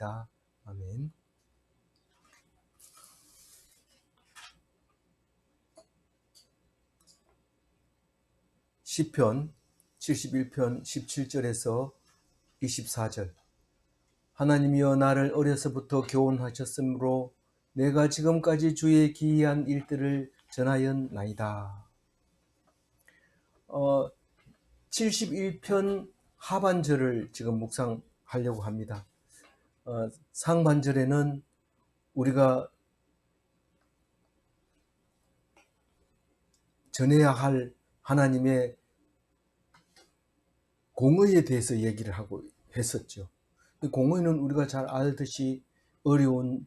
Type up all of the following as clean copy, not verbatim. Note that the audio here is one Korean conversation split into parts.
기도합니다. 아멘. 시편 71편 17절에서 24절. 하나님이여 나를 어려서부터 교훈하셨으므로 내가 지금까지 주의 기이한 일들을 전하였나이다. 71편 하반절을 지금 묵상하려고 합니다. 상반절에는 우리가 전해야 할 하나님의 공의에 대해서 얘기를 하고 했었죠. 공의는 우리가 잘 알듯이 어려움을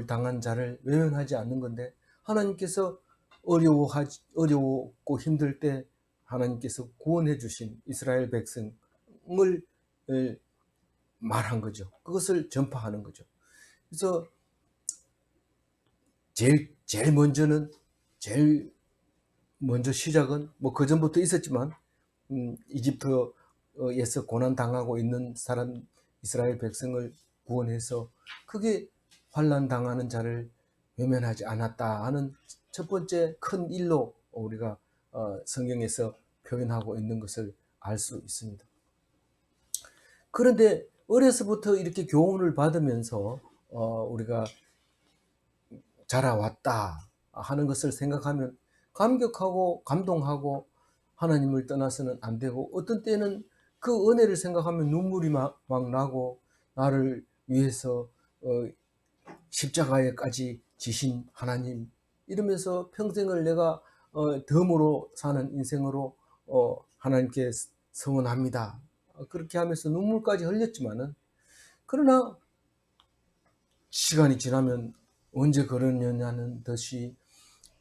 당한 자를 외면하지 않는 건데, 하나님께서 어려웠고 힘들 때 하나님께서 구원해 주신 이스라엘 백성을 말한 거죠. 그것을 전파하는 거죠. 그래서 제일 먼저 시작은 뭐 그 전부터 있었지만 이집트에서 고난 당하고 있는 사람 이스라엘 백성을 구원해서 크게 환난 당하는 자를 외면하지 않았다 하는 첫 번째 큰 일로 우리가 성경에서 표현하고 있는 것을 알 수 있습니다. 그런데 어려서부터 이렇게 교훈을 받으면서 우리가 자라왔다 하는 것을 생각하면 감격하고 감동하고 하나님을 떠나서는 안 되고, 어떤 때는 그 은혜를 생각하면 눈물이 막 나고, 나를 위해서 십자가에까지 지신 하나님, 이러면서 평생을 내가 덤으로 사는 인생으로 하나님께 서원합니다. 그렇게 하면서 눈물까지 흘렸지만은, 그러나 시간이 지나면 언제 그러느냐는 듯이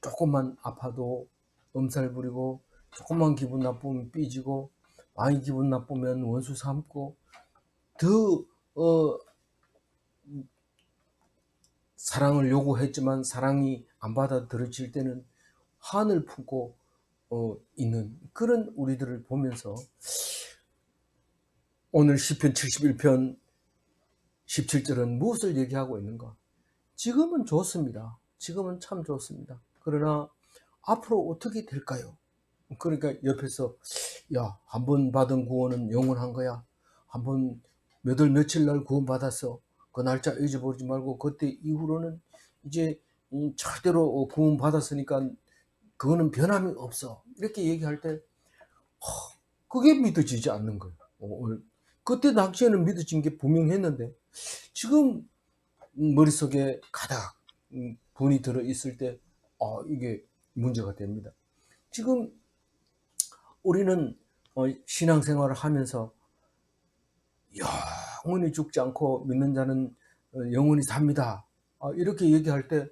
조금만 아파도 엄살 부리고, 조금만 기분 나쁘면 삐지고, 많이 기분 나쁘면 원수 삼고, 더 사랑을 요구했지만 사랑이 안 받아들여질 때는 한을 품고 있는 그런 우리들을 보면서, 오늘 시편 71편 17절은 무엇을 얘기하고 있는가? 지금은 좋습니다. 지금은 참 좋습니다. 그러나 앞으로 어떻게 될까요? 그러니까 옆에서, 야, 한 번 받은 구원은 영원한 거야. 한 번 몇 월 며칠 날 구원 받았어. 그 날짜 잊어버리지 말고 그때 이후로는 이제 절대로 구원 받았으니까 그거는 변함이 없어. 이렇게 얘기할 때 그게 믿어지지 않는 거예요. 그때 당시에는 믿어진 게 분명했는데, 지금 머릿속에 가득 분이 들어 있을 때 이게 문제가 됩니다. 지금 우리는 신앙생활을 하면서 영원히 죽지 않고 믿는 자는 영원히 삽니다, 이렇게 얘기할 때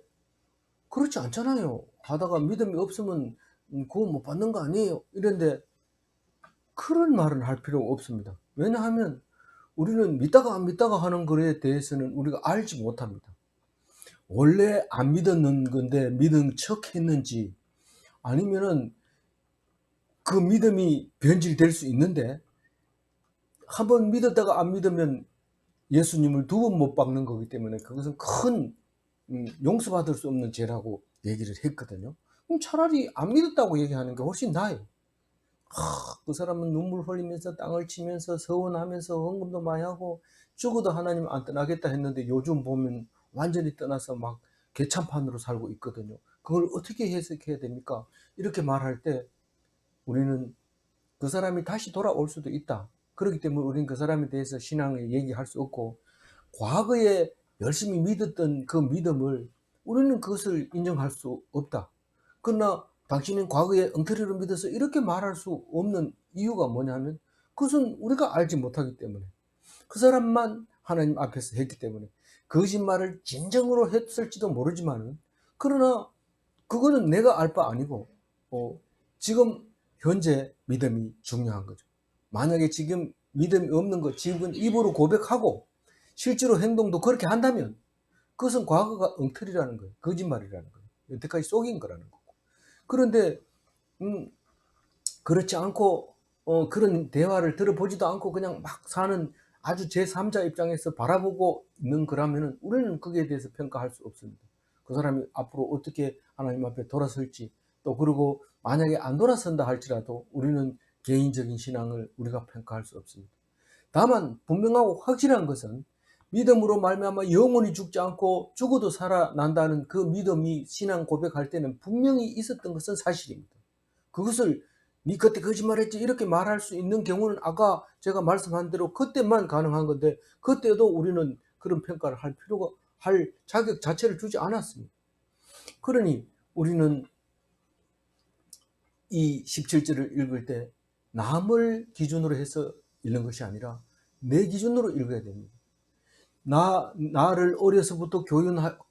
그렇지 않잖아요. 하다가 믿음이 없으면 구원 못 받는 거 아니에요, 이런데 그런 말은 할 필요가 없습니다. 왜냐하면 우리는 믿다가 안 믿다가 하는 거에 대해서는 우리가 알지 못합니다. 원래 안 믿었는 건데 믿은 척 했는지, 아니면은 그 믿음이 변질될 수 있는데, 한번 믿었다가 안 믿으면 예수님을 두 번 못 박는 거기 때문에 그것은 큰 용서받을 수 없는 죄라고 얘기를 했거든요. 그럼 차라리 안 믿었다고 얘기하는 게 훨씬 나아요. 그 사람은 눈물 흘리면서 땅을 치면서 서원하면서 헌금도 많이 하고 죽어도 하나님 안 떠나겠다 했는데, 요즘 보면 완전히 떠나서 막 개참판으로 살고 있거든요. 그걸 어떻게 해석해야 됩니까? 이렇게 말할 때 우리는 그 사람이 다시 돌아올 수도 있다. 그렇기 때문에 우리는 그 사람에 대해서 신앙을 얘기할 수 없고, 과거에 열심히 믿었던 그 믿음을 우리는 그것을 인정할 수 없다. 그러나 당신은 과거에 엉터리로 믿어서 이렇게 말할 수 없는 이유가 뭐냐면, 그것은 우리가 알지 못하기 때문에, 그 사람만 하나님 앞에서 했기 때문에 거짓말을 진정으로 했을지도 모르지만, 그러나 그거는 내가 알 바 아니고 지금 현재 믿음이 중요한 거죠. 만약에 지금 믿음이 없는 거 지금 입으로 고백하고 실제로 행동도 그렇게 한다면 그것은 과거가 엉터리라는 거예요. 거짓말이라는 거예요. 여태까지 속인 거라는 거고. 그런데 그렇지 않고 그런 대화를 들어보지도 않고 그냥 막 사는 아주 제3자 입장에서 바라보고 있는 거라면 우리는 거기에 대해서 평가할 수 없습니다. 그 사람이 앞으로 어떻게 하나님 앞에 돌아설지, 또 그리고 만약에 안 돌아선다 할지라도 우리는 개인적인 신앙을 우리가 평가할 수 없습니다. 다만 분명하고 확실한 것은 믿음으로 말미암아 영원히 죽지 않고 죽어도 살아난다는 그 믿음이 신앙 고백할 때는 분명히 있었던 것은 사실입니다. 그것을 니 그때 거짓말했지 이렇게 말할 수 있는 경우는 아까 제가 말씀한 대로 그때만 가능한 건데, 그때도 우리는 그런 평가를 할 필요가, 할 자격 자체를 주지 않았습니다. 그러니 우리는 이 17절을 읽을 때 남을 기준으로 해서 읽는 것이 아니라 내 기준으로 읽어야 됩니다. 나를 어려서부터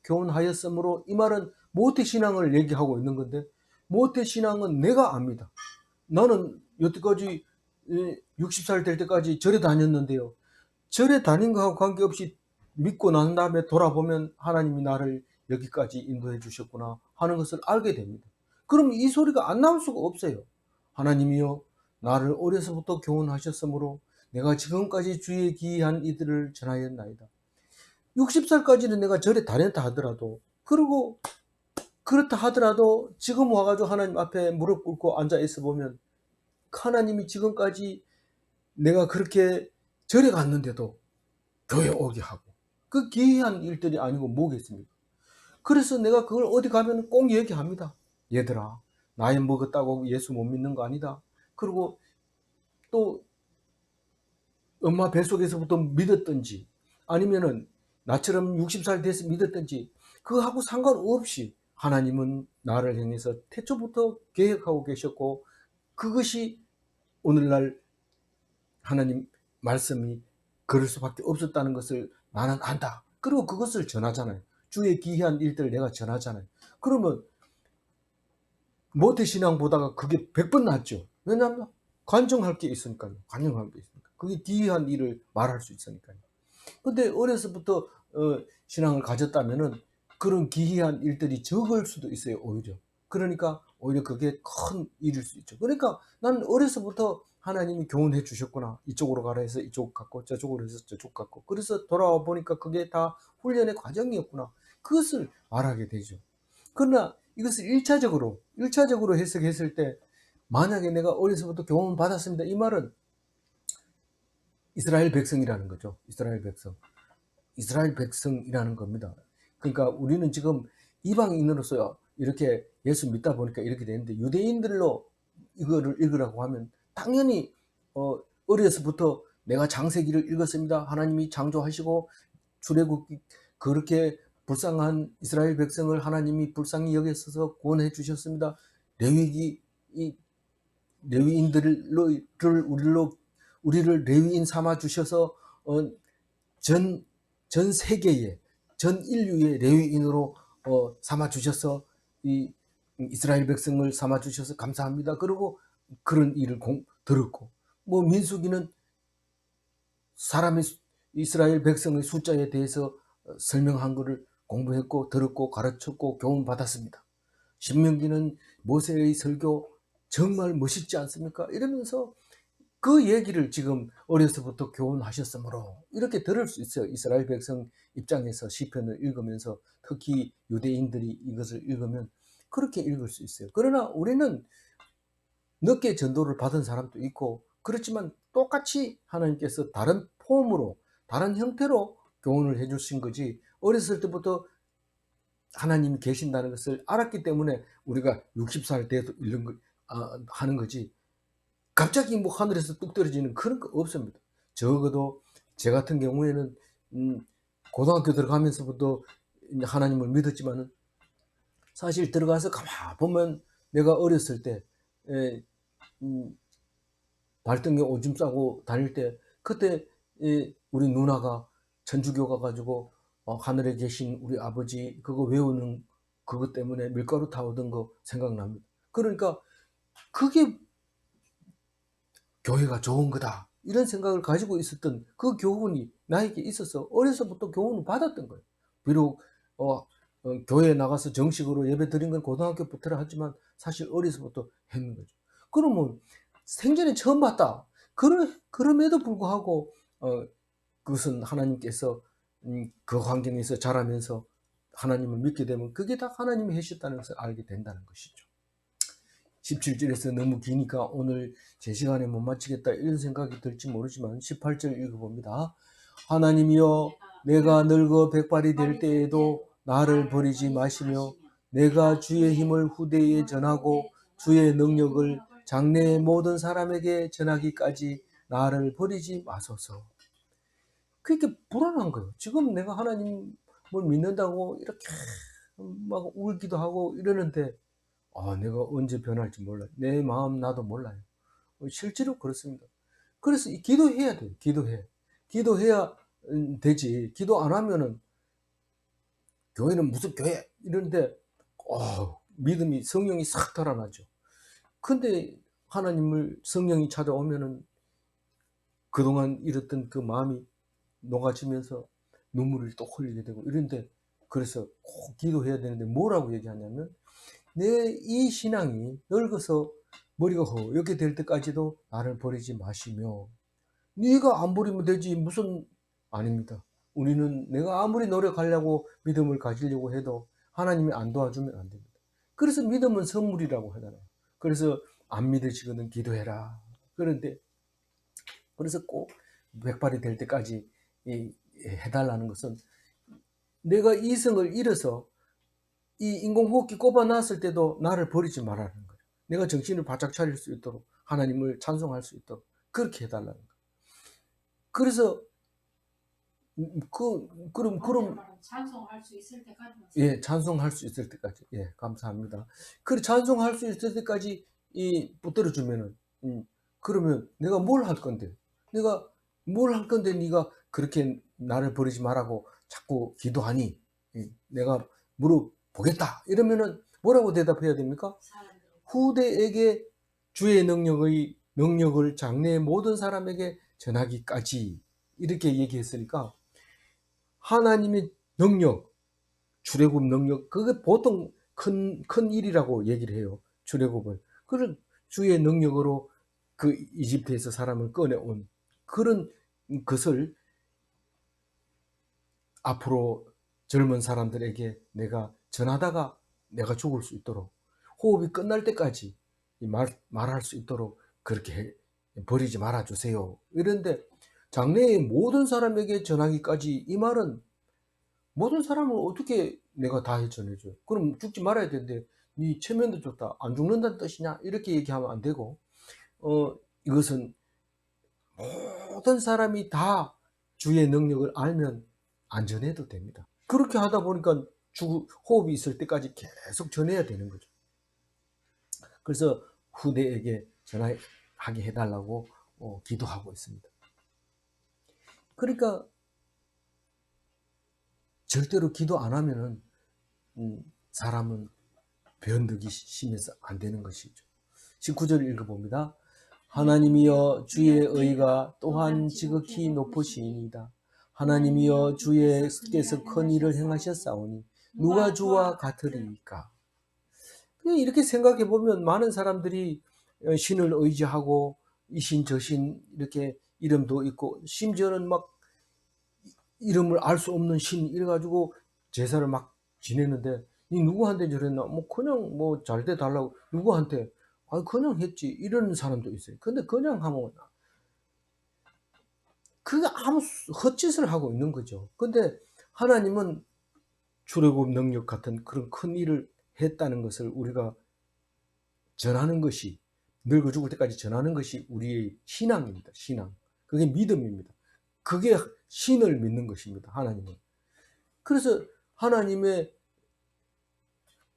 교훈하였으므로, 이 말은 모태신앙을 얘기하고 있는 건데, 모태신앙은 내가 압니다. 나는 여태까지 60살 될 때까지 절에 다녔는데요. 절에 다닌 거하고 관계없이 믿고 난 다음에 돌아보면 하나님이 나를 여기까지 인도해 주셨구나 하는 것을 알게 됩니다. 그럼 이 소리가 안 나올 수가 없어요. 하나님이여, 나를 어려서부터 교훈하셨으므로 내가 지금까지 주의 기이한 이들을 전하였나이다. 60살까지는 내가 절에 다녔다 하더라도, 그리고 그렇다 하더라도 지금 와가지고 하나님 앞에 무릎 꿇고 앉아 있어 보면 하나님이 지금까지 내가 그렇게 절에 갔는데도 교회 오게 하고, 그 기이한 일들이 아니고 뭐겠습니까? 그래서 내가 그걸 어디 가면 꼭 얘기합니다. 얘들아, 나이 먹었다고 예수 못 믿는 거 아니다. 그리고 또 엄마 뱃속에서부터 믿었든지 아니면은 나처럼 60살 돼서 믿었든지 그거하고 상관없이 하나님은 나를 향해서 태초부터 계획하고 계셨고, 그것이 오늘날 하나님 말씀이 그럴 수밖에 없었다는 것을 나는 안다. 그리고 그것을 전하잖아요. 주의 기이한 일들을 내가 전하잖아요. 그러면 모태신앙보다가 그게 100번 낫죠. 왜냐하면 관정할 게 있으니까요. 관정할 게 있으니까. 그게 기이한 일을 말할 수 있으니까요. 근데 어려서부터 신앙을 가졌다면은 그런 기이한 일들이 적을 수도 있어요, 오히려. 그러니까 오히려 그게 큰 일일 수 있죠. 그러니까 나는 어려서부터 하나님이 교훈해 주셨구나. 이쪽으로 가라 해서 이쪽 갔고, 저쪽으로 해서 저쪽 갔고. 그래서 돌아와 보니까 그게 다 훈련의 과정이었구나. 그것을 말하게 되죠. 그러나 이것을 1차적으로 해석했을 때, 만약에 내가 어려서부터 교훈 받았습니다, 이 말은 이스라엘 백성이라는 거죠. 이스라엘 백성. 이스라엘 백성이라는 겁니다. 그러니까 우리는 지금 이방인으로서 이렇게 예수 믿다 보니까 이렇게 되는데, 유대인들로 이거를 읽으라고 하면 당연히 어려서부터 내가 창세기를 읽었습니다. 하나님이 창조하시고 출애굽, 그렇게 불쌍한 이스라엘 백성을 하나님이 불쌍히 여기셔서 구원해 주셨습니다. 레위기, 이 레위인들로 우리를 레위인 삼아 주셔서 전 세계의, 전 인류의 레위인으로 삼아 주셔서 이 이스라엘 백성을 삼아 주셔서 감사합니다. 그리고 그런 일을 들었고, 뭐 민수기는 사람의 이스라엘 백성의 숫자에 대해서 설명한 것을 공부했고 들었고 가르쳤고 교훈 받았습니다. 신명기는 모세의 설교 정말 멋있지 않습니까? 이러면서 그 얘기를 지금 어려서부터 교훈하셨으므로 이렇게 들을 수 있어요. 이스라엘 백성 입장에서 시편을 읽으면서, 특히 유대인들이 이것을 읽으면 그렇게 읽을 수 있어요. 그러나 우리는 늦게 전도를 받은 사람도 있고 그렇지만 똑같이 하나님께서 다른 폼으로, 다른 형태로 교훈을 해 주신 거지, 어렸을 때부터 하나님이 계신다는 것을 알았기 때문에 우리가 60살 돼도 하는 거지, 갑자기 뭐 하늘에서 뚝 떨어지는 그런 거 없습니다. 적어도 제 같은 경우에는 고등학교 들어가면서부터 하나님을 믿었지만은, 사실 들어가서 가만 보면 내가 어렸을 때 발등에 오줌 싸고 다닐 때, 그때 우리 누나가 천주교 가가지고 하늘에 계신 우리 아버지 그거 외우는 그것 때문에 밀가루 타오던 거 생각납니다. 그러니까 그게 교회가 좋은 거다, 이런 생각을 가지고 있었던 그 교훈이 나에게 있어서 어려서부터 교훈을 받았던 거예요. 비록 교회에 나가서 정식으로 예배 드린 건 고등학교부터라 하지만 사실 어려서부터 했는 거죠. 그러면 생전에 처음 봤다. 그럼에도 불구하고 그것은 하나님께서 그 환경에서 자라면서 하나님을 믿게 되면 그게 다 하나님이 해주셨다는 것을 알게 된다는 것이죠. 17절에서 너무 기니까 오늘 제 시간에 못 마치겠다 이런 생각이 들지 모르지만 18절 읽어봅니다. 하나님이여 내가 늙어 백발이 될 때에도 나를 버리지 마시며 내가 주의 힘을 후대에 전하고 주의 능력을 장래의 모든 사람에게 전하기까지 나를 버리지 마소서. 그렇게 불안한 거예요. 지금 내가 하나님을 믿는다고 이렇게 막 울기도 하고 이러는데 내가 언제 변할지 몰라요. 내 마음 나도 몰라요. 실제로 그렇습니다. 그래서 기도해야 돼요. 기도해야 되지. 기도 안 하면은 교회는 무슨 교회 이런데 믿음이 성령이 싹 달아나죠. 근데 하나님을 성령이 찾아오면은 그동안 잃었던 그 마음이 녹아지면서 눈물을 또 흘리게 되고 이런데 그래서 꼭 기도해야 되는데 뭐라고 얘기하냐면 내 이 신앙이 늙어서 머리가 허옇게 될 때까지도 나를 버리지 마시며 네가 안 버리면 되지 무슨 아닙니다. 우리는 내가 아무리 노력하려고 믿음을 가지려고 해도 하나님이 안 도와주면 안 됩니다. 그래서 믿음은 선물이라고 하잖아요. 그래서 안 믿으시거든 기도해라. 그런데 그래서 꼭 백발이 될 때까지 해달라는 것은 내가 이성을 잃어서 이 인공호흡기 꼽아놨을 때도 나를 버리지 말라는 거예요. 내가 정신을 바짝 차릴 수 있도록 하나님을 찬송할 수 있도록 그렇게 해달라는 거예요. 그래서 그럼 찬송할 수 있을 때까지. 예, 찬송할 수 있을 때까지. 예, 감사합니다. 그 찬송할 수 있을 때까지 붙들어 주면은 그러면 내가 뭘 할 건데? 내가 뭘 할 건데 네가 그렇게 나를 버리지 말라고 자꾸 기도하니? 내가 물어보겠다. 이러면은 뭐라고 대답해야 됩니까? 후대에게 주의 능력을 장래의 모든 사람에게 전하기까지 이렇게 얘기했으니까 하나님의 능력, 출애굽 능력, 그게 보통 큰 일이라고 얘기를 해요. 출애굽을. 그런 주의 능력으로 그 이집트에서 사람을 꺼내온 그런 것을 앞으로 젊은 사람들에게 내가 전하다가 내가 죽을 수 있도록 호흡이 끝날 때까지 말할 수 있도록 그렇게 버리지 말아주세요. 이런데 장래의 모든 사람에게 전하기까지 이 말은 모든 사람을 어떻게 내가 다 전해줘요? 그럼 죽지 말아야 되는데 네 체면도 좋다. 안 죽는다는 뜻이냐? 이렇게 얘기하면 안 되고 이것은 모든 사람이 다 주의 능력을 알면 안 전해도 됩니다. 그렇게 하다 보니까 호흡이 있을 때까지 계속 전해야 되는 거죠. 그래서 후대에게 전하게 해달라고 기도하고 있습니다. 그러니까 절대로 기도 안 하면은 사람은 변덕이 심해서 안 되는 것이죠. 19절 읽어봅니다. 하나님이여 주의 의가 또한 지극히 높으시이다. 하나님이여 주께서 큰 일을 행하셨사오니 누가 주와 같으리까? 이렇게 생각해 보면 많은 사람들이 신을 의지하고 이신 저신 이렇게 이름도 있고 심지어는 막 이름을 알 수 없는 신 이래가지고 제사를 막 지내는데 니 누구한테 저랬나? 뭐 그냥 뭐 잘 돼 달라고 누구한테? 그냥 했지 이런 사람도 있어요. 근데 그냥 하면 그게 아무 헛짓을 하고 있는 거죠. 근데 하나님은 출애굽 능력 같은 그런 큰 일을 했다는 것을 우리가 전하는 것이 늙어 죽을 때까지 전하는 것이 우리의 신앙입니다. 신앙. 그게 믿음입니다. 그게 신을 믿는 것입니다. 하나님은. 그래서 하나님의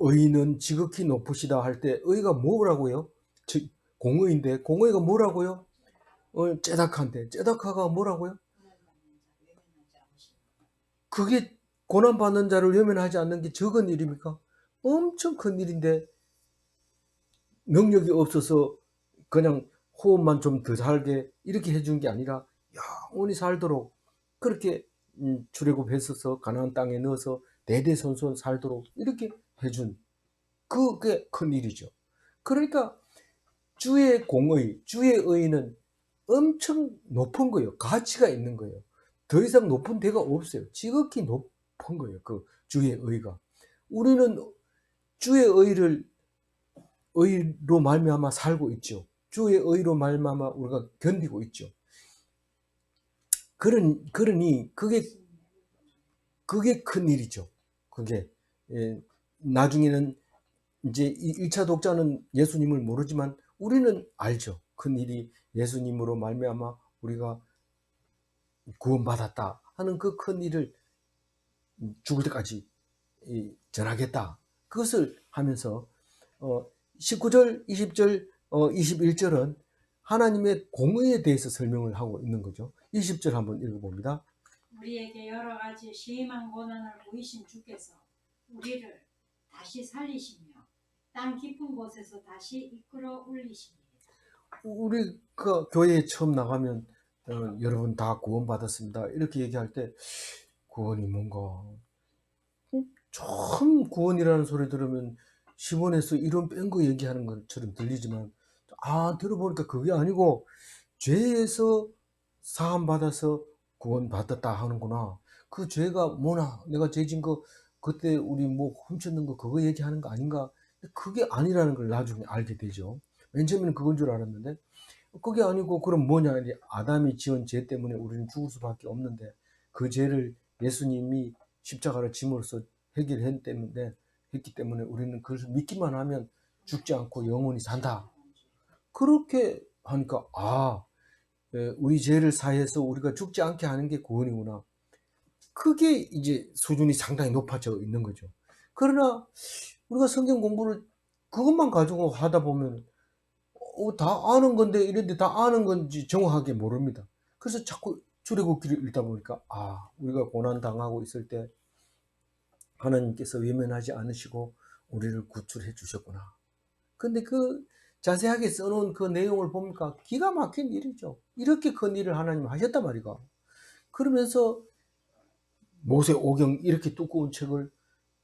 의는 지극히 높으시다 할 때 의가 뭐라고요? 공의인데 공의가 뭐라고요? 째닥한데 째닥하가 뭐라고요? 그게 고난받는 자를 외면하지 않는 게 적은 일입니까? 엄청 큰 일인데 능력이 없어서 그냥 호흡만 좀 더 살게 이렇게 해준 게 아니라 영원히 살도록 그렇게 출애굽했어서 가나안 땅에 넣어서 대대손손 살도록 이렇게 해준 그게 큰 일이죠. 그러니까 주의 공의, 주의 의는 엄청 높은 거예요. 가치가 있는 거예요. 더 이상 높은 데가 없어요. 지극히 높은 거예요. 그 주의 의가. 우리는 주의 의로 말미암아 살고 있죠. 주의 의로 말미암아 우리가 견디고 있죠. 그러니 그게 큰 일이죠. 그게 나중에는 이제 1차 독자는 예수님을 모르지만 우리는 알죠. 큰 일이 예수님으로 말미암아 우리가 구원받았다 하는 그 큰 일을 죽을 때까지 전하겠다. 그것을 하면서 19절, 20절, 21절은 하나님의 공의에 대해서 설명을 하고 있는 거죠. 20절 한번 읽어봅니다. 우리에게 여러 가지 심한 고난을 보이신 주께서 우리를 다시 살리시며 땅 깊은 곳에서 다시 이끌어 올리십니다. 우리가 교회에 처음 나가면 여러분 다 구원받았습니다. 이렇게 얘기할 때 구원이 뭔가 처음 구원이라는 소리 들으면 시몬에서 이런 뺀 거 얘기하는 것처럼 들리지만 들어보니까 그게 아니고 죄에서 사함받아서 구원받았다 하는구나. 그 죄가 뭐나 내가 죄진 거 그때 우리 뭐 훔쳤는 거 그거 얘기하는 거 아닌가. 그게 아니라는 걸 나중에 알게 되죠. 맨 처음에는 그건 줄 알았는데 그게 아니고 그럼 뭐냐. 이제 아담이 지은 죄 때문에 우리는 죽을 수밖에 없는데 그 죄를 예수님이 십자가를 짐으로써 했기 때문에 우리는 그것을 믿기만 하면 죽지 않고 영원히 산다. 그렇게 하니까 우리 죄를 사해서 우리가 죽지 않게 하는 게 구원이구나. 그게 이제 수준이 상당히 높아져 있는 거죠. 그러나 우리가 성경 공부를 그것만 가지고 하다 보면 다 아는 건데 이런데 다 아는 건지 정확하게 모릅니다. 그래서 자꾸 출애굽기를 읽다 보니까 우리가 고난 당하고 있을 때 하나님께서 외면하지 않으시고 우리를 구출해 주셨구나. 근데 그 자세하게 써놓은 그 내용을 보니까 기가 막힌 일이죠. 이렇게 큰 일을 하나님 하셨단 말이가. 그러면서 모세오경 이렇게 두꺼운 책을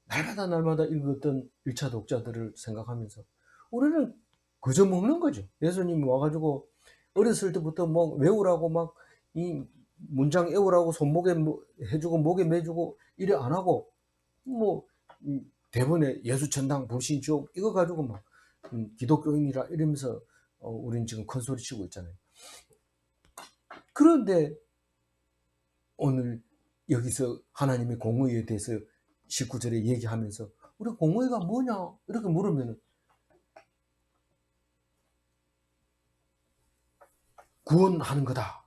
날마다 읽었던 1차 독자들을 생각하면서 우리는 그저 먹는 거죠. 예수님이 와가지고 어렸을 때부터 뭐 외우라고 막 이 문장 외우라고 손목에 해주고 목에 매주고 이래 안 하고 뭐 대본에 예수천당 불신지옥 이거 가지고 막 기독교인이라 이러면서 우린 지금 큰 소리 치고 있잖아요. 그런데 오늘 여기서 하나님의 공의에 대해서 19절에 얘기하면서 우리 공의가 뭐냐 이렇게 물으면 구원하는 거다.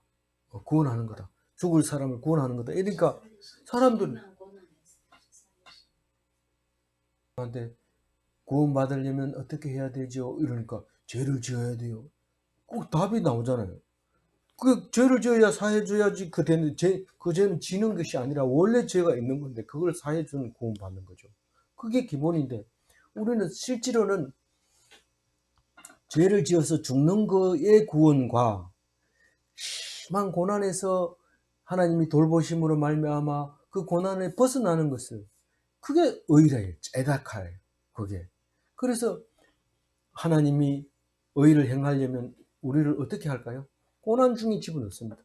구원하는 거다. 죽을 사람을 구원하는 거다. 이러니까 사람들한테 구원받으려면 어떻게 해야 되죠? 이러니까 죄를 지어야 돼요. 꼭 답이 나오잖아요. 그 죄를 지어야 사해줘야지 그 죄는 지는 것이 아니라 원래 죄가 있는 건데 그걸 사해주는 구원받는 거죠. 그게 기본인데 우리는 실제로는 죄를 지어서 죽는 거의 구원과 심한 고난에서 하나님이 돌보심으로 말미암아 그 고난에 벗어나는 것을 그게 의래요. 에다카예요. 그게. 그래서 하나님이 의를 행하려면 우리를 어떻게 할까요? 고난 중에 집어넣습니다.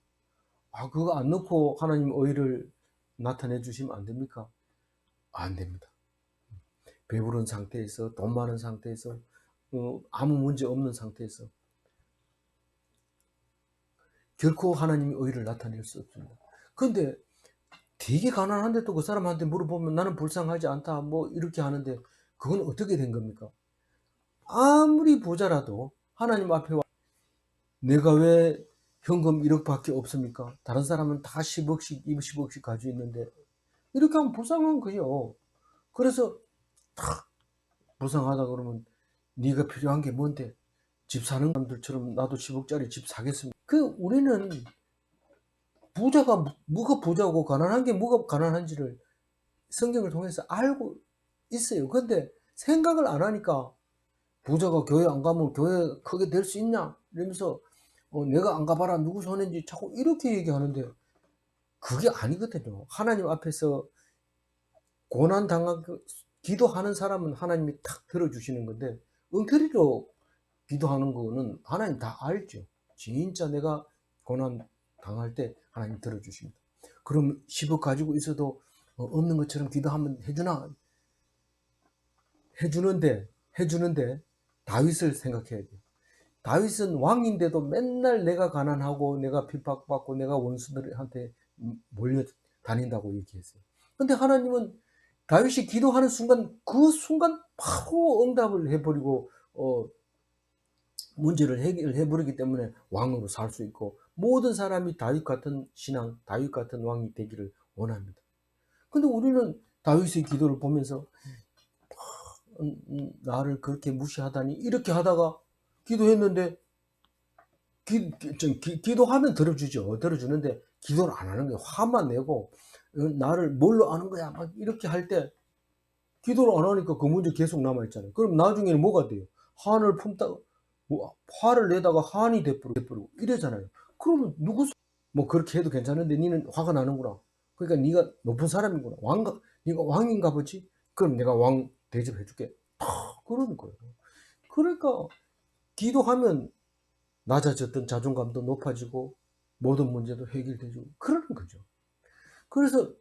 그거 안 넣고 하나님 의를 나타내 주시면 안 됩니까? 안 됩니다. 배부른 상태에서 돈 많은 상태에서 아무 문제 없는 상태에서 결코 하나님의 의를 나타낼 수 없습니다. 그런데 되게 가난한데 또 그 사람한테 물어보면 나는 불쌍하지 않다 뭐 이렇게 하는데 그건 어떻게 된 겁니까? 아무리 부자라도 하나님 앞에 와 내가 왜 현금 1억밖에 없습니까? 다른 사람은 다 10억씩 20억씩 가지고 있는데 이렇게 하면 불쌍한 거죠. 그래서 탁 불쌍하다 그러면 네가 필요한 게 뭔데? 집 사는 사람들처럼 나도 10억짜리 집 사겠습니다. 우리는 부자가 뭐가 부자고 가난한 게 뭐가 가난한지를 성경을 통해서 알고 있어요. 근데 생각을 안 하니까 부자가 교회 안 가면 교회 크게 될 수 있냐? 이러면서 내가 안 가봐라 누구 손해인지 자꾸 이렇게 얘기하는데 그게 아니거든요. 하나님 앞에서 고난당하고 기도하는 사람은 하나님이 탁 들어주시는 건데 엉터리로 기도하는 거는 하나님 다 알죠. 진짜 내가 고난 당할 때 하나님 들어주십니다. 그럼 10억 가지고 있어도 없는 것처럼 기도하면 해주나? 해주는데 다윗을 생각해야 돼요. 다윗은 왕인데도 맨날 내가 가난하고 내가 핍박받고 내가 원수들한테 몰려 다닌다고 얘기했어요. 근데 하나님은 다윗이 기도하는 순간 그 순간 바로 응답을 해버리고 문제를 해결해버리기 때문에 왕으로 살 수 있고, 모든 사람이 다윗 같은 신앙, 다윗 같은 왕이 되기를 원합니다. 근데 우리는 다윗의 기도를 보면서 나를 그렇게 무시하다니 이렇게 하다가 기도했는데 기도하면 들어주는데 기도를 안 하는 거예요. 화만 내고 나를 뭘로 아는 거야 막 이렇게 할 때 기도를 안 하니까 그 문제 계속 남아있잖아요. 그럼 나중에는 뭐가 돼요? 한을 품다가 화를 내다가 한이 돼버리고 이래잖아요. 그러면 뭐 그렇게 해도 괜찮은데 니는 화가 나는구나. 그러니까 네가 높은 사람이구나. 네가 왕인가 보지? 그럼 내가 왕 대접해줄게. 그러는 거예요. 그러니까 기도하면 낮아졌던 자존감도 높아지고 모든 문제도 해결되고 그러는 거죠. 그래서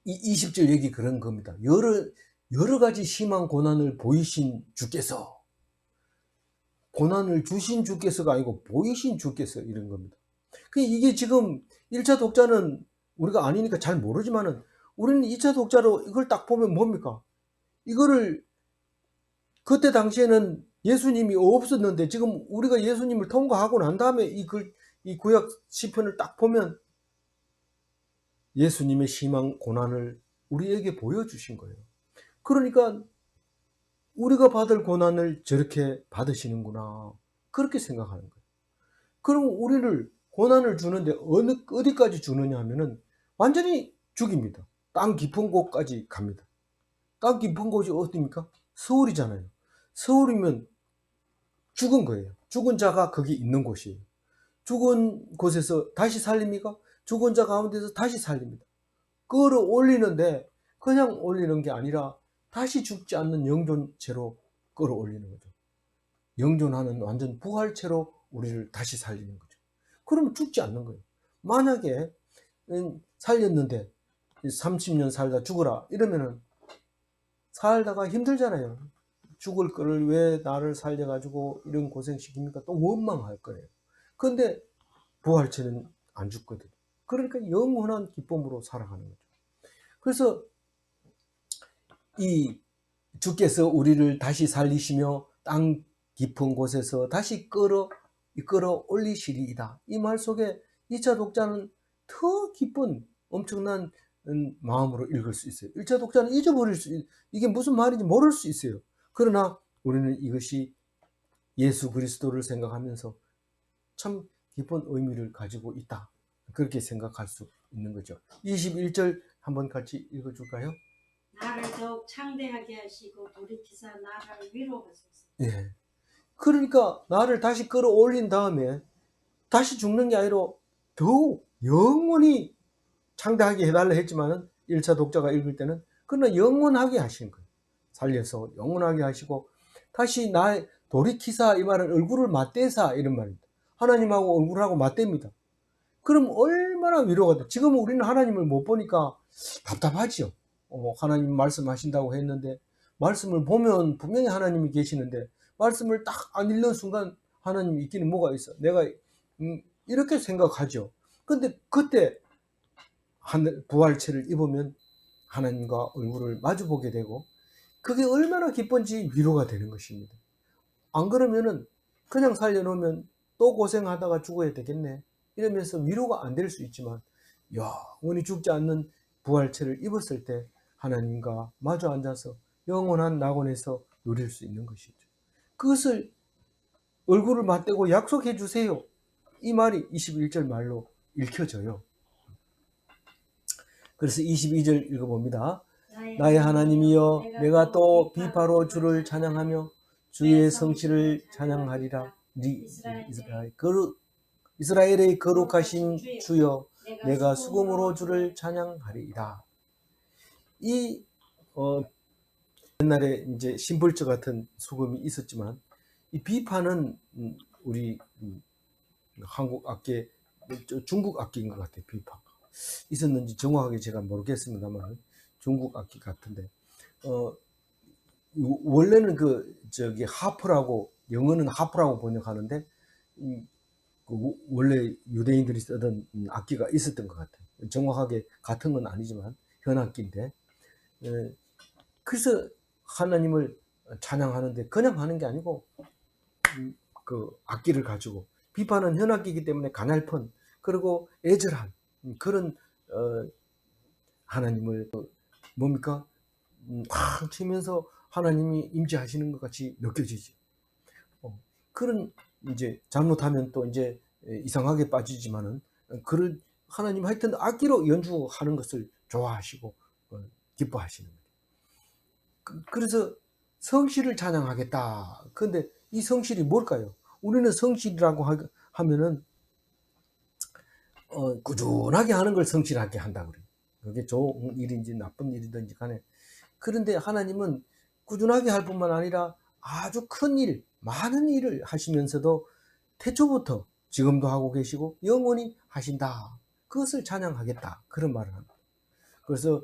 이 20절 얘기 그런 겁니다. 여러 가지 심한 고난을 보이신 주께서, 고난을 주신 주께서가 아니고 보이신 주께서 이런 겁니다. 이게 지금 1차 독자는 우리가 아니니까 잘 모르지만은 우리는 2차 독자로 이걸 딱 보면 뭡니까? 이거를 그때 당시에는 예수님이 없었는데 지금 우리가 예수님을 통과하고 난 다음에 이 구약 시편을 딱 보면 예수님의 심한 고난을 우리에게 보여주신 거예요. 그러니까 우리가 받을 고난을 저렇게 받으시는구나, 그렇게 생각하는 거예요. 그럼 우리를 고난을 주는데 어디까지 주느냐 하면은 완전히 죽입니다. 땅 깊은 곳까지 갑니다. 땅 깊은 곳이 어디입니까? 서울이잖아요. 서울이면 죽은 거예요. 죽은 자가 거기 있는 곳이에요. 죽은 곳에서 다시 살립니까? 죽은 자 가운데서 다시 살립니다. 끌어올리는데 그냥 올리는 게 아니라 다시 죽지 않는 영존체로 끌어올리는 거죠. 영존하는 완전 부활체로 우리를 다시 살리는 거죠. 그러면 죽지 않는 거예요. 만약에 살렸는데 30년 살다 죽어라 이러면은 살다가 힘들잖아요. 죽을 거를 왜 나를 살려가지고 이런 고생시킵니까? 또 원망할 거예요. 근데 부활체는 안 죽거든. 그러니까 영원한 기쁨으로 살아가는 거죠. 그래서 이 주께서 우리를 다시 살리시며 땅 깊은 곳에서 다시 끌어 올리시리이다. 이 말 속에 2차 독자는 더 기쁜 엄청난 마음으로 읽을 수 있어요. 1차 독자는 이게 무슨 말인지 모를 수 있어요. 그러나 우리는 이것이 예수 그리스도를 생각하면서 참 깊은 의미를 가지고 있다, 그렇게 생각할 수 있는 거죠. 21절 한번 같이 읽어줄까요? 나를 더욱 창대하게 하시고 돌이키사 나를 위로하소서. 예. 그러니까 나를 다시 끌어올린 다음에 다시 죽는 게 아니라 더욱 영원히 창대하게 해달라 했지만은 1차 독자가 읽을 때는 그러나 영원하게 하신 거예요. 살려서 영원하게 하시고 다시 돌이키사, 이 말은 얼굴을 맞대사 이런 말입니다. 하나님하고 얼굴하고 맞댑니다. 그럼 얼마나 위로가 돼. 지금 우리는 하나님을 못 보니까 답답하지요. 하나님 말씀하신다고 했는데 말씀을 보면 분명히 하나님이 계시는데 말씀을 딱 안 읽는 순간 하나님이 있기는 뭐가 있어. 내가 이렇게 생각하죠. 근데 그때 부활체를 입으면 하나님과 얼굴을 마주보게 되고 그게 얼마나 기쁜지 위로가 되는 것입니다. 안 그러면은 그냥 살려놓으면 또 고생하다가 죽어야 되겠네 이러면서 위로가 안 될 수 있지만 영원히 죽지 않는 부활체를 입었을 때 하나님과 마주 앉아서 영원한 낙원에서 누릴 수 있는 것이죠. 그것을 얼굴을 맞대고 약속해 주세요. 이 말이 21절 말로 읽혀져요. 그래서 22절 읽어봅니다. 나의 하나님이여, 내가 또 비파로 주를 찬양하며 주의 성실을 찬양하리라. 이스라엘의 거룩하신 주여, 내가 수금으로 주를 찬양하리이다. 옛날에 이제 심벌주 같은 수금이 있었지만 이 비파는 우리 한국 악기, 중국 악기인 것 같아요. 비파. 있었는지 정확하게 제가 모르겠습니다만 중국 악기 같은데 원래는 저기 하프라고, 영어는 하프라고 번역하는데 원래 유대인들이 쓰던 악기가 있었던 것 같아요. 정확하게 같은 건 아니지만 현악기인데, 그래서 하나님을 찬양하는데 그냥 하는 게 아니고 그 악기를 가지고, 비파는 현악기이기 때문에 가냘픈 그리고 애절한 그런 하나님을 뭡니까 팡 치면서 하나님이 임재하시는 것 같이 느껴지지. 그런 이제 잘못하면 또 이제 이상하게 빠지지만은 그런 하나님 하여튼 악기로 연주하는 것을 좋아하시고 기뻐하시는 거예요. 그래서 성실을 찬양하겠다. 그런데 이 성실이 뭘까요? 우리는 성실이라고 하면은 꾸준하게 하는 걸 성실하게 한다 그래요. 그게 좋은 일인지 나쁜 일이든지 간에. 그런데 하나님은 꾸준하게 할 뿐만 아니라 아주 큰 일, 많은 일을 하시면서도 태초부터 지금도 하고 계시고 영원히 하신다. 그것을 찬양하겠다. 그런 말을 합니다. 그래서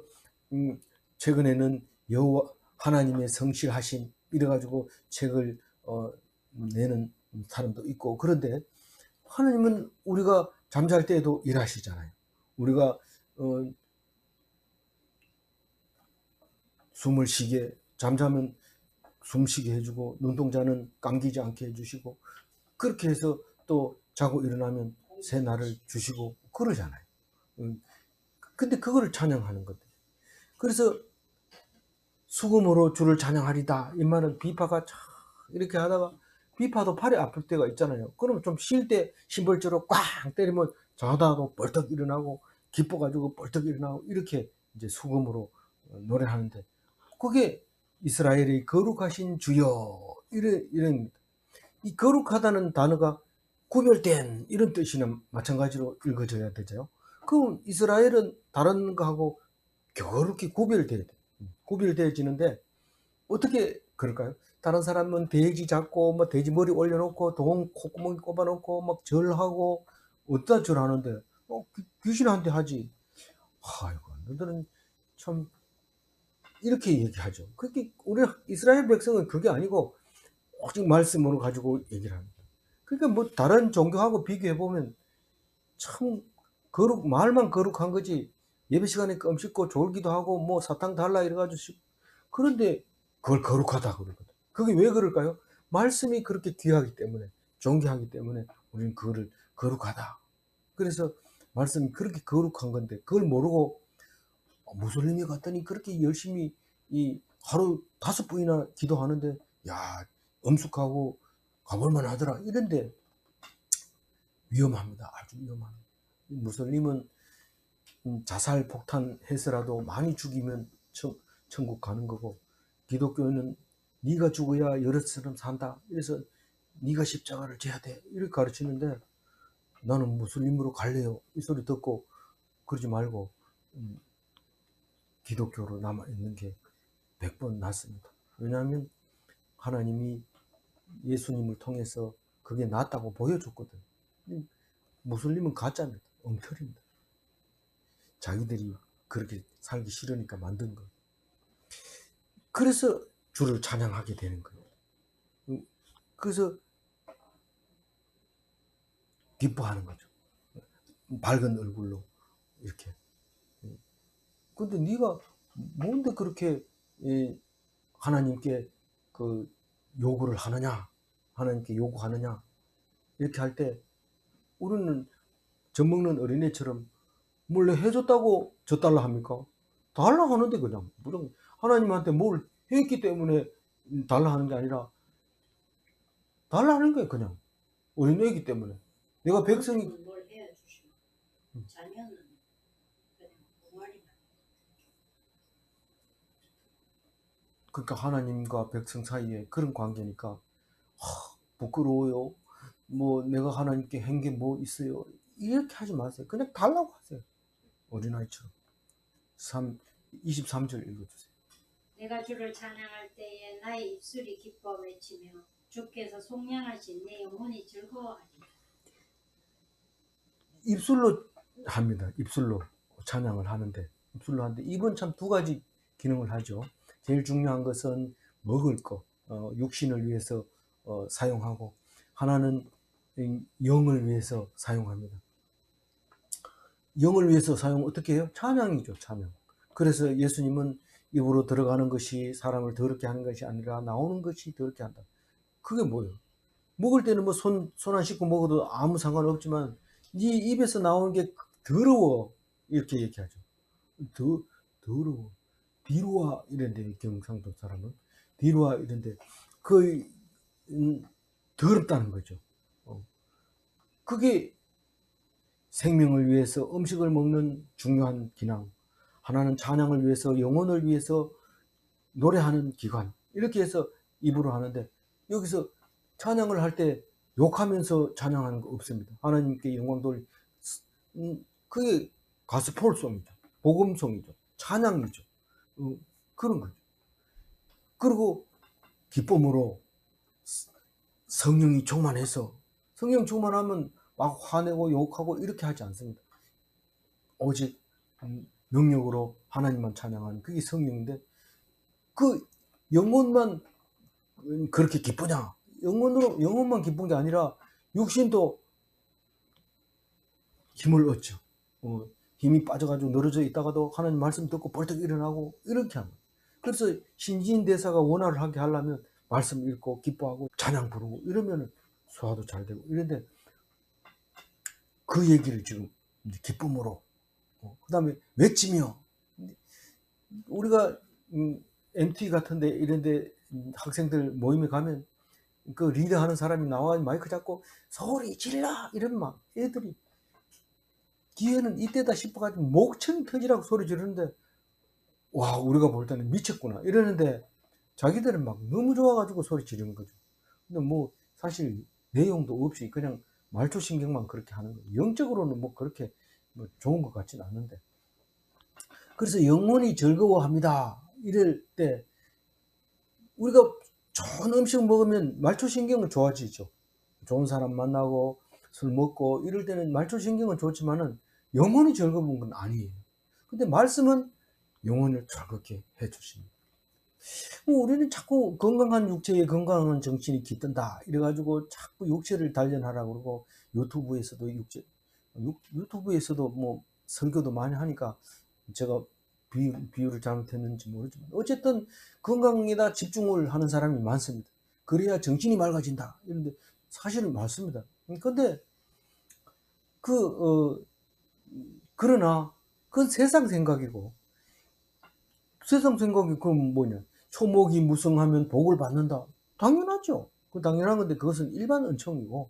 최근에는 여호와 하나님의 성실하심 이래가지고 책을 내는 사람도 있고, 그런데 하나님은 우리가 잠잘 때에도 일하시잖아요. 우리가 숨을 쉬게, 잠자면 숨 쉬게 해주고, 눈동자는 감기지 않게 해주시고, 그렇게 해서 또 자고 일어나면 새 날을 주시고 그러잖아요. 근데 그거를 찬양하는 거죠. 그래서 수금으로 주를 찬양하리다 이 말은, 비파가 참 이렇게 하다가 비파도 팔이 아플 때가 있잖아요. 그러면 좀 쉴 때 심벌저로 꽝 때리면 자다가도 벌떡 일어나고 기뻐가지고 벌떡 일어나고 이렇게 이제 수금으로 노래하는데, 그게 이스라엘의 거룩하신 주여 이런 이 거룩하다는 단어가 구별된 이런 뜻이나 마찬가지로 읽어져야 되죠. 그럼 이스라엘은 다른 거하고 거룩히 구별돼야 돼. 구별되어지는데 어떻게 그럴까요? 다른 사람은 돼지 잡고 뭐 돼지 머리 올려놓고 동 콧구멍에 꼽아놓고 막 절하고 어디다 절하는데 귀신한테 하지. 아이고 너들은 참 이렇게 얘기하죠. 그렇게 우리 이스라엘 백성은 그게 아니고 오직 말씀으로 가지고 얘기를 합니다. 그러니까 뭐 다른 종교하고 비교해 보면 참 말만 거룩한 거지, 예배 시간에 껌 씹고 졸기도 하고 뭐 사탕 달라 이래가지고 그런데 그걸 거룩하다 그러거든. 그게 왜 그럴까요? 말씀이 그렇게 귀하기 때문에, 존귀하기 때문에 우리는 그거를 거룩하다. 그래서 말씀이 그렇게 거룩한 건데 그걸 모르고 무슬림이 갔더니 그렇게 열심히 이 하루 5번이나 기도하는데 야 엄숙하고 가볼만 하더라 이런데 위험합니다. 아주 위험합니다. 무슬림은 자살 폭탄해서라도 많이 죽이면 천국 가는 거고, 기독교는 네가 죽어야 여러 사람 산다. 그래서 네가 십자가를 져야 돼. 이렇게 가르치는데 나는 무슬림으로 갈래요. 이 소리 듣고 그러지 말고 기독교로 남아있는 게 100번 낫습니다. 왜냐하면 하나님이 예수님을 통해서 그게 낫다고 보여줬거든. 무슬림은 가짜입니다. 엉터리입니다. 자기들이 그렇게 살기 싫으니까 만든 거. 그래서 주를 찬양하게 되는 거예요. 그래서 기뻐하는 거죠. 밝은 얼굴로 이렇게. 근데 네가 뭔데 그렇게 하나님께 그 요구를 하느냐, 하나님께 요구하느냐 이렇게 할 때 우리는 젖먹는 어린애처럼 뭘 해줬다고 져달라 합니까? 달라 하는데 그냥 무슨 하나님한테 뭘 했기 때문에 달라 하는 게 아니라 달라 하는 거예요. 그냥 어린애이기 때문에. 내가 백성이 뭘 해야 주시고 자녀는 그냥 옹알이만. 그러니까 하나님과 백성 사이에 그런 관계니까 부끄러워요. 뭐 내가 하나님께 한 게 뭐 있어요. 이렇게 하지 마세요. 그냥 달라고 하세요. 어린아이처럼. 23절 읽어주세요. 내가 주를 찬양할 때에 나의 입술이 기뻐 외치며 주께서 속량하신 내 영혼이 즐거워하리라. 입술로 합니다. 입술로. 찬양을 하는데, 입술로 하는데, 입은 참 두 가지 기능을 하죠. 제일 중요한 것은 먹을 거, 육신을 위해서 사용하고, 하나는 영을 위해서 사용합니다. 영을 위해서 사용 어떻게 해요? 찬양이죠, 찬양. 그래서 예수님은 입으로 들어가는 것이 사람을 더럽게 하는 것이 아니라 나오는 것이 더럽게 한다. 그게 뭐예요? 먹을 때는 뭐 손 안 씻고 먹어도 아무 상관없지만 네 입에서 나오는 게 더러워 이렇게 얘기하죠. 더러워. 디루아 이런데 경상도 사람은 디루아 이런데 그 더럽다는 거죠. 그게 생명을 위해서 음식을 먹는 중요한 기능. 하나는 찬양을 위해서 영혼을 위해서 노래하는 기관. 이렇게 해서 입으로 하는데 여기서 찬양을 할 때 욕하면서 찬양하는 거 없습니다. 하나님께 영광 돌리 그게 가스폴송이죠. 복음송이죠. 찬양이죠. 그런 거죠. 그리고 기쁨으로 성령이 충만해서 성령 충만하면 막 화내고 욕하고 이렇게 하지 않습니다. 오직 능력으로 하나님만 찬양하는 그게 성령인데 그 영혼만 그렇게 기쁘냐? 영혼만 기쁜 게 아니라 육신도 힘을 얻죠. 힘이 빠져가지고 늘어져 있다가도 하나님 말씀 듣고 벌떡 일어나고 이렇게 합니다. 그래서 신진 대사가 원화를 하게 하려면 말씀 읽고 기뻐하고 찬양 부르고 이러면 소화도 잘 되고 이런데 그 얘기를 지금 기쁨으로 그 다음에 외치며 우리가 MT 같은데 이런데 학생들 모임에 가면 그 리더하는 사람이 나와 마이크 잡고 소리 질러 이러면 막 애들이 기회는 이때다 싶어가지고 목청 터지라고 소리 지르는데 와 우리가 볼 때는 미쳤구나 이러는데 자기들은 막 너무 좋아가지고 소리 지르는 거죠. 근데 뭐 사실 내용도 없이 그냥 말초 신경만 그렇게 하는 거예요. 영적으로는 뭐 그렇게 뭐 좋은 것 같지는 않은데 그래서 영혼이 즐거워합니다. 이럴 때 우리가 좋은 음식 먹으면 말초 신경은 좋아지죠. 좋은 사람 만나고 술 먹고 이럴 때는 말초 신경은 좋지만은 영혼이 즐거운 건 아니에요. 근데 말씀은 영혼을 즐겁게 해주십니다. 우리는 자꾸 건강한 육체에 건강한 정신이 깃든다 이래가지고 자꾸 육체를 단련하라고 그러고 유튜브에서도 뭐 설교도 많이 하니까 제가 비유를 잘못했는지 모르지만 어쨌든 건강에다 집중을 하는 사람이 많습니다. 그래야 정신이 맑아진다 이런데 사실은 맞습니다. 근데 그러나 그건 세상 생각이고 세상 생각이 그럼 뭐냐 초목이 무성하면 복을 받는다 당연하죠. 그 당연한 건데 그것은 일반 은총이고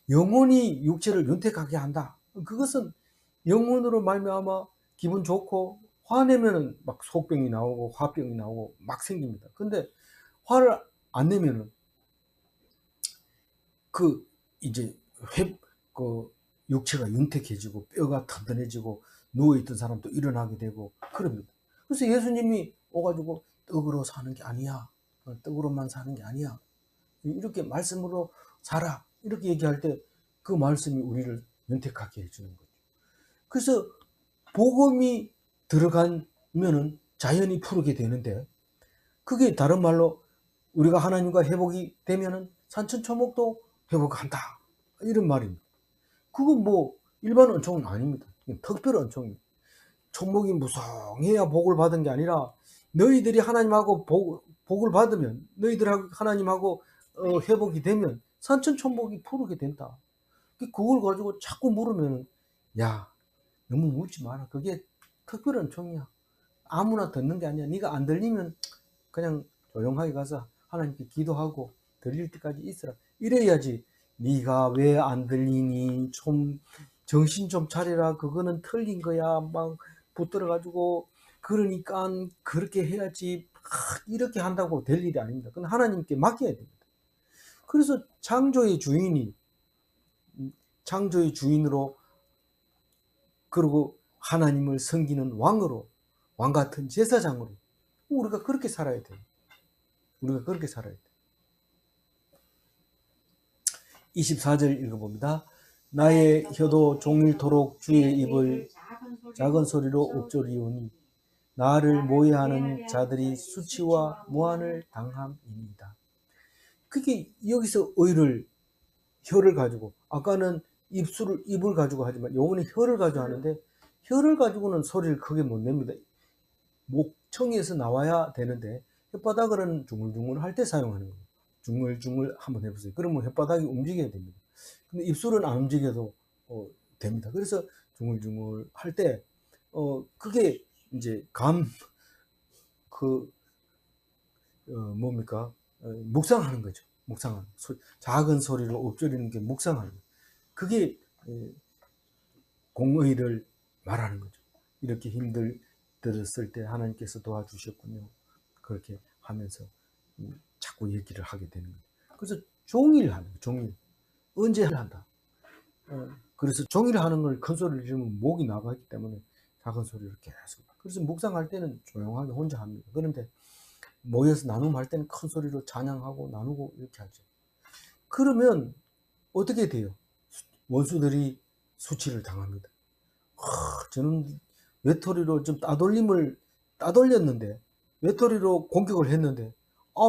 영혼이 육체를 윤택하게 한다 그것은 영혼으로 말미암아 기분 좋고 화내면은 막 속병이 나오고 화병이 나오고 막 생깁니다. 근데 화를 안 내면은 이제 육체가 윤택해지고 뼈가 튼튼해지고 누워있던 사람도 일어나게 되고 그럽니다. 그래서 예수님이 오가지고 떡으로 사는 게 아니야. 떡으로만 사는 게 아니야. 이렇게 말씀으로 살아. 이렇게 얘기할 때 그 말씀이 우리를 윤택하게 해주는 거죠. 그래서 복음이 들어가면은 자연이 푸르게 되는데 그게 다른 말로 우리가 하나님과 회복이 되면은 산천초목도 회복한다. 이런 말입니다. 그건 뭐 일반 은총은 아닙니다. 특별 은총입니다. 초목이 무성해야 복을 받은 게 아니라 너희들이 하나님하고 복을 받으면 너희들하고 하나님하고 회복이 되면 산천초목이 푸르게 된다. 그걸 가지고 자꾸 물으면 야 너무 묻지 마라. 그게 특별 은총이야. 아무나 듣는 게 아니야. 네가 안 들리면 그냥 조용하게 가서 하나님께 기도하고 들릴 때까지 있으라. 이래야지 네가 왜 안 들리니 좀 정신 좀 차리라. 그거는 틀린 거야. 막 붙들어가지고 그러니까 그렇게 해야지 이렇게 한다고 될 일이 아닙니다. 그건 하나님께 맡겨야 됩니다. 그래서 창조의 주인으로 그리고 하나님을 섬기는 왕으로 왕 같은 제사장으로 우리가 그렇게 살아야 돼요. 우리가 그렇게 살아야 돼요. 24절 읽어봅니다. 나의 혀도 종일토록 주의 입을 작은 소리로 읊조리오니 나를 모해하는 자들이 수치와 무한을 당함이니이다. 그게 여기서 의를 혀를 가지고 아까는 입을 가지고 하지만 요거는 혀를 가지고 하는데 혀를 가지고는 소리를 크게 못 냅니다. 목청에서 나와야 되는데 혓바닥으로는 중얼중얼 할 때 사용하는 거예요. 중얼중얼 한번 해보세요. 그러면 혓바닥이 움직여야 됩니다. 근데 입술은 안 움직여도 됩니다. 그래서 중얼중얼 할 때 그게 이제 뭡니까? 묵상하는 거죠. 묵상하는 작은 소리로 읊조리는 게 묵상하는 거예요. 그게 공의를 말하는 거죠. 이렇게 힘들었을 때 하나님께서 도와주셨군요. 그렇게 하면서 자꾸 얘기를 하게 되는 거예요. 그래서 종일 하는 거예요. 종일. 언제 한다. 그래서 종일 하는 걸 큰 소리를 지르면 목이 나가기 때문에 작은 소리를 계속. 그래서 묵상할 때는 조용하게 혼자 합니다. 그런데 모여서 나눔할 때는 큰 소리로 찬양하고 나누고 이렇게 하죠. 그러면 어떻게 돼요? 원수들이 수치를 당합니다. 저는 외톨이로 좀 따돌렸는데 외톨이로 공격을 했는데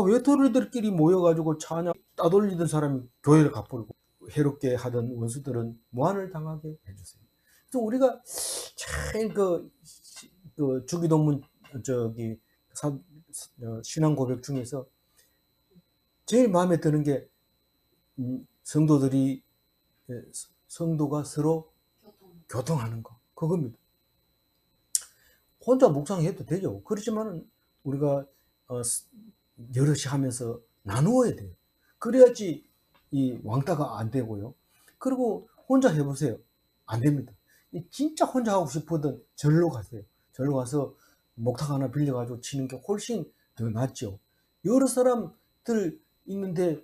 외톨이들끼리 모여가지고 찬양 따돌리던 사람이 교회를 갚으려고 해롭게 하던 원수들은 무한을 당하게 해주세요. 그래서 우리가 참 그 주기도문 신앙 고백 중에서 제일 마음에 드는 게 성도가 서로 교통하는 거 그겁니다. 혼자 묵상해도 되죠. 그렇지만 우리가 여럿이 하면서 나누어야 돼요. 그래야지 이 왕따가 안 되고요. 그리고 혼자 해보세요. 안 됩니다. 진짜 혼자 하고 싶거든 절로 가세요. 절로 가서 목탁 하나 빌려가지고 치는 게 훨씬 더 낫죠. 여러 사람들 있는데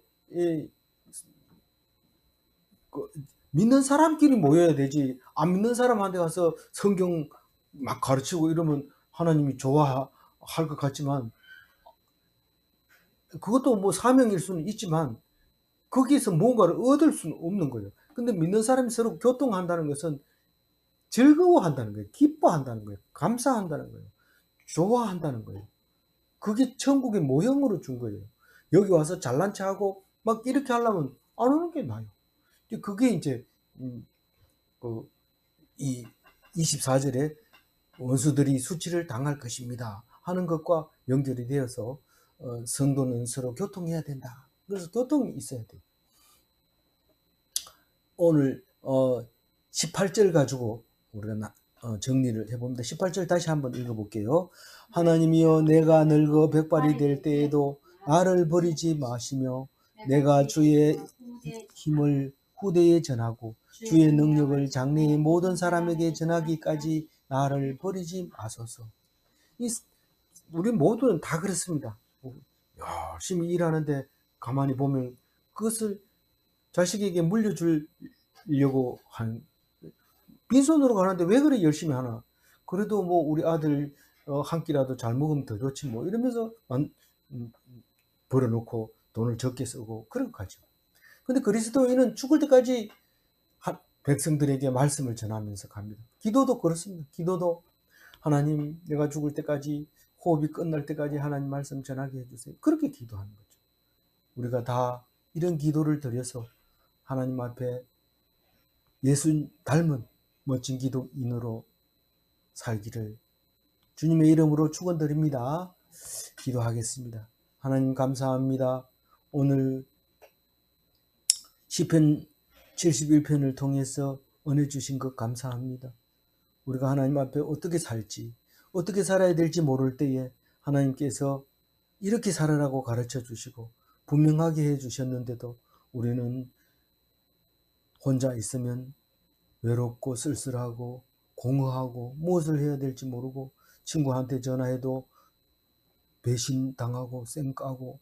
믿는 사람끼리 모여야 되지. 안 믿는 사람한테 가서 성경 막 가르치고 이러면 하나님이 좋아할 것 같지만 그것도 뭐 사명일 수는 있지만 거기에서 뭔가를 얻을 수는 없는 거예요. 근데 믿는 사람이 서로 교통한다는 것은 즐거워한다는 거예요. 기뻐한다는 거예요. 감사한다는 거예요. 좋아한다는 거예요. 그게 천국의 모형으로 준 거예요. 여기 와서 잘난 척하고 막 이렇게 하려면 안 오는 게 나아요. 그게 이제 이 24절에 원수들이 수치를 당할 것입니다 하는 것과 연결이 되어서 성도는 서로 교통해야 된다. 그래서 교통이 있어야 돼요. 오늘 18절 가지고 우리가 정리를 해봅니다. 18절 다시 한번 읽어볼게요. 하나님이여 내가 늙어 백발이 될 때에도 나를 버리지 마시며 내가 주의 힘을 후대에 전하고 주의 능력을 장래의 모든 사람에게 전하기까지 나를 버리지 마소서. 우리 모두는 다 그렇습니다. 열심히 일하는데 가만히 보면 그것을 자식에게 물려주려고 빈손으로 가는데 왜 그래 열심히 하나. 그래도 뭐 우리 아들 한 끼라도 잘 먹으면 더 좋지 뭐 이러면서 벌어놓고 돈을 적게 쓰고 그런 거 가죠. 근데 그리스도인은 죽을 때까지 백성들에게 말씀을 전하면서 갑니다. 기도도 그렇습니다. 기도도 하나님 내가 죽을 때까지 호흡이 끝날 때까지 하나님 말씀 전하게 해주세요. 그렇게 기도하는 거죠. 우리가 다 이런 기도를 드려서 하나님 앞에 예수 닮은 멋진 기도인으로 살기를 주님의 이름으로 축원드립니다. 기도하겠습니다. 하나님 감사합니다. 오늘 시편 71편을 통해서 은혜 주신 것 감사합니다. 우리가 하나님 앞에 어떻게 살지, 어떻게 살아야 될지 모를 때에 하나님께서 이렇게 살아라고 가르쳐 주시고 분명하게 해 주셨는데도 우리는 혼자 있으면 외롭고 쓸쓸하고 공허하고 무엇을 해야 될지 모르고 친구한테 전화해도 배신당하고 쌩까고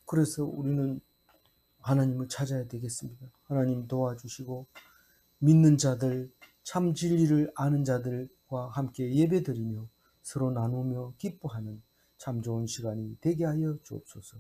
그래서 우리는 하나님을 찾아야 되겠습니다. 하나님 도와주시고 믿는 자들, 참 진리를 아는 자들과 함께 예배드리며 서로 나누며 기뻐하는 참 좋은 시간이 되게 하여 주옵소서.